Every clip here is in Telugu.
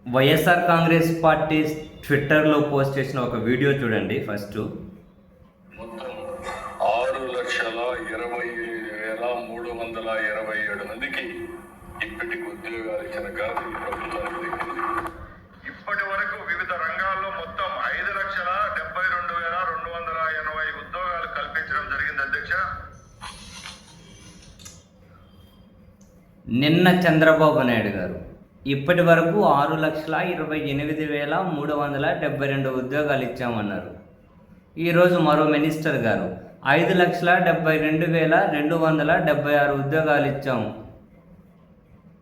వైఎస్ఆర్ కాంగ్రెస్ పార్టీ ట్విట్టర్లో పోస్ట్ చేసిన ఒక వీడియో చూడండి. ఫస్ట్ మొత్తం 6,28,327 మందికి ఇప్పటికి ఉద్యోగాలు ఇచ్చిన ఘనత ఈ ప్రభుత్వానికి దక్కింది. ఇప్పటి వరకు వివిధ రంగాల్లో మొత్తం 5,72,280 ఉద్యోగాలు కల్పించడం జరిగింది అధ్యక్ష. నిన్న చంద్రబాబు నాయుడు గారు ఇప్పటి వరకు 6,28,372 ఉద్యోగాలు ఇచ్చామన్నారు. ఈరోజు మరో మినిస్టర్ గారు 5,72,276 ఉద్యోగాలు ఇచ్చాము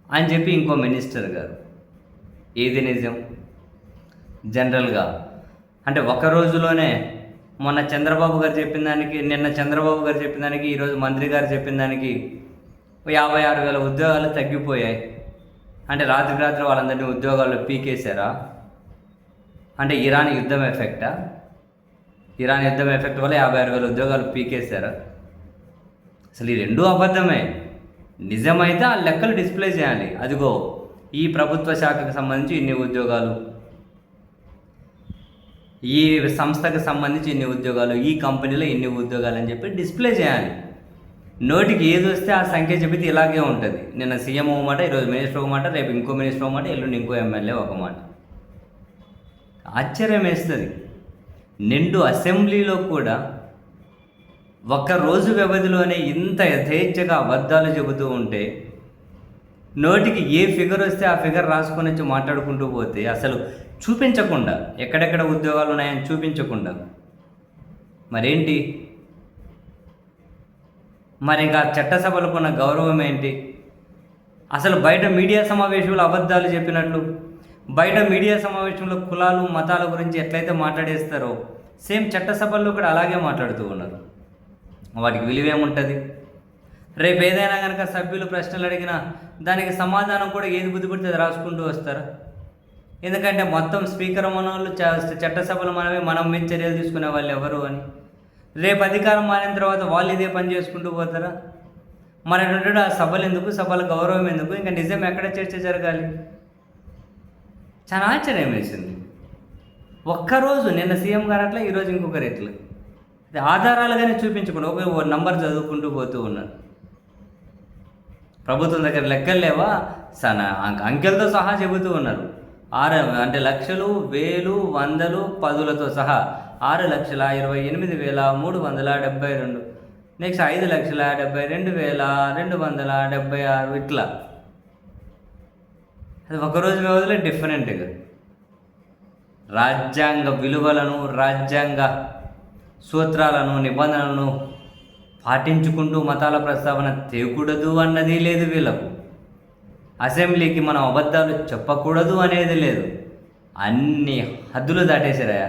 అని చెప్పి ఇంకో మినిస్టర్ గారు. ఏది నిజం? జనరల్గా అంటే ఒక రోజులోనే మొన్న చంద్రబాబు గారు చెప్పిన దానికి, నిన్న చంద్రబాబు గారు చెప్పిన దానికి, ఈరోజు మంత్రి గారు చెప్పిన దానికి 56,000 ఉద్యోగాలు తగ్గిపోయాయి. అంటే రాత్రి వాళ్ళందరినీ ఉద్యోగాల్లో పీకేశారా? అంటే ఇరాన్ యుద్ధం ఎఫెక్టా? ఇరాన్ యుద్ధం ఎఫెక్ట్ వల్ల 56,000 ఉద్యోగాలు పీకేశారా? అసలు ఈ రెండూ అబద్ధమే. నిజమైతే ఆ లెక్కలు డిస్ప్లే చేయాలి. అదిగో ఈ ప్రభుత్వ శాఖకు సంబంధించి ఇన్ని ఉద్యోగాలు, ఈ సంస్థకు సంబంధించి ఇన్ని ఉద్యోగాలు, ఈ కంపెనీలో ఇన్ని ఉద్యోగాలు అని చెప్పి డిస్ప్లే చేయాలి. నోటికి ఏది వస్తే ఆ సంఖ్య చెబితే ఇలాగే ఉంటుంది. నిన్న సీఎం ఒక మాట, ఈరోజు మినిస్టర్ ఒక మాట, రేపు ఇంకో మినిస్టర్ ఒక మాట, ఎల్లుండి ఇంకో ఎమ్మెల్యే ఒక మాట. ఆశ్చర్యం వేస్తుంది. నిండు అసెంబ్లీలో కూడా ఒక్కరోజు వ్యవధిలోనే ఇంత యథేచ్ఛగా అబద్ధాలు చెబుతూ ఉంటే, నోటికి ఏ ఫిగర్ వస్తే ఆ ఫిగర్ రాసుకొని వచ్చి మాట్లాడుకుంటూ పోతే, అసలు చూపించకుండా, ఎక్కడెక్కడ ఉద్యోగాలు ఉన్నాయని చూపించకుండా మరేంటి? మరి ఇంకా చట్టసభలకు ఉన్న గౌరవం ఏంటి? అసలు బయట మీడియా సమావేశంలో అబద్ధాలు చెప్పినట్లు, బయట మీడియా సమావేశంలో కులాలు మతాల గురించి ఎట్లయితే మాట్లాడేస్తారో, సేమ్ చట్టసభల్లో కూడా అలాగే మాట్లాడుతూ ఉన్నారు. వాటికి విలువేముంటుంది? రేపు ఏదైనా కనుక సభ్యులు ప్రశ్నలు అడిగినా దానికి సమాధానం కూడా ఏది బుద్ధి పడితే అది రాసుకుంటూ వస్తారు. ఎందుకంటే మొత్తం స్పీకర్ మన వాళ్ళు, చట్టసభలు మనమే, మనం మీద చర్యలు తీసుకునే వాళ్ళు ఎవరు అని. రేపు అధికారం మారిన తర్వాత వాళ్ళు ఇదే పని చేసుకుంటూ పోతారా? మరి ఆ సభలు ఎందుకు? సభల గౌరవం ఎందుకు? ఇంకా నిజం ఎక్కడ చర్చ జరగాలి? చాలా ఆశ్చర్యం వేసింది. ఒక్కరోజు నిన్న సీఎం గారు అట్లా, ఈరోజు ఇంకొకరు ఎట్లా, ఆధారాలుగానే చూపించకుండా ఒక నంబర్ చదువుకుంటూ పోతూ ఉన్నారు. ప్రభుత్వం దగ్గర లెక్కలు లేవా? అంకెలతో సహా చెబుతూ ఉన్నారు. అంటే లక్షలు, వేలు, వందలు, పదులతో సహా 6,28,372, నెక్స్ట్ 5,72,276 ఇట్లా. అది ఒకరోజు వ్యవధిలో డిఫరెంట్గా రాజ్యాంగ విలువలను, రాజ్యాంగ సూత్రాలను, నిబంధనలను పాటించుకుంటూ మతాల ప్రస్తావన తేకూడదు అన్నది లేదు వీళ్ళకు. అసెంబ్లీకి మనం అబద్ధాలు చెప్పకూడదు అనేది లేదు. అన్ని హద్దులు దాటేసారా?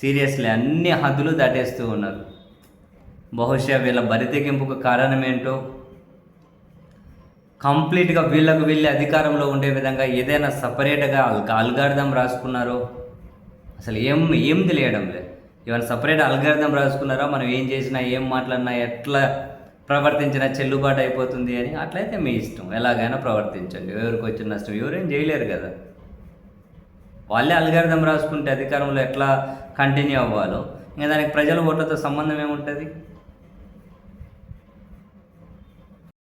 సీరియస్లీ అన్ని హద్దులు దాటేస్తూ ఉన్నారు. బహుశా వీళ్ళ బరితెగింపుకు కారణం ఏంటో, కంప్లీట్గా వీళ్ళకు వీళ్ళే అధికారంలో ఉండే విధంగా ఏదైనా సపరేట్గా అల్గారిథం రాసుకున్నారో అసలు ఏం తెలియడం లేదు. ఏమైనా సపరేట్ అల్గారిథం రాసుకున్నారా? మనం ఏం చేసినా, ఏం మాట్లాడినా, ఎట్లా ప్రవర్తించినా చెల్లుబాటు అయిపోతుంది అని. అట్లయితే మీ ఇష్టం, ఎలాగైనా ప్రవర్తించండి. ఎవరికి వచ్చిన నష్టం ఎవరేం చేయలేరు కదా. వాళ్ళే అల్గారిథం రాసుకుంటే అధికారంలో ఎట్లా కంటిన్యూ అవ్వాలో, ఇంకా దానికి ప్రజల ఓట్లతో సంబంధం ఏముంటుంది?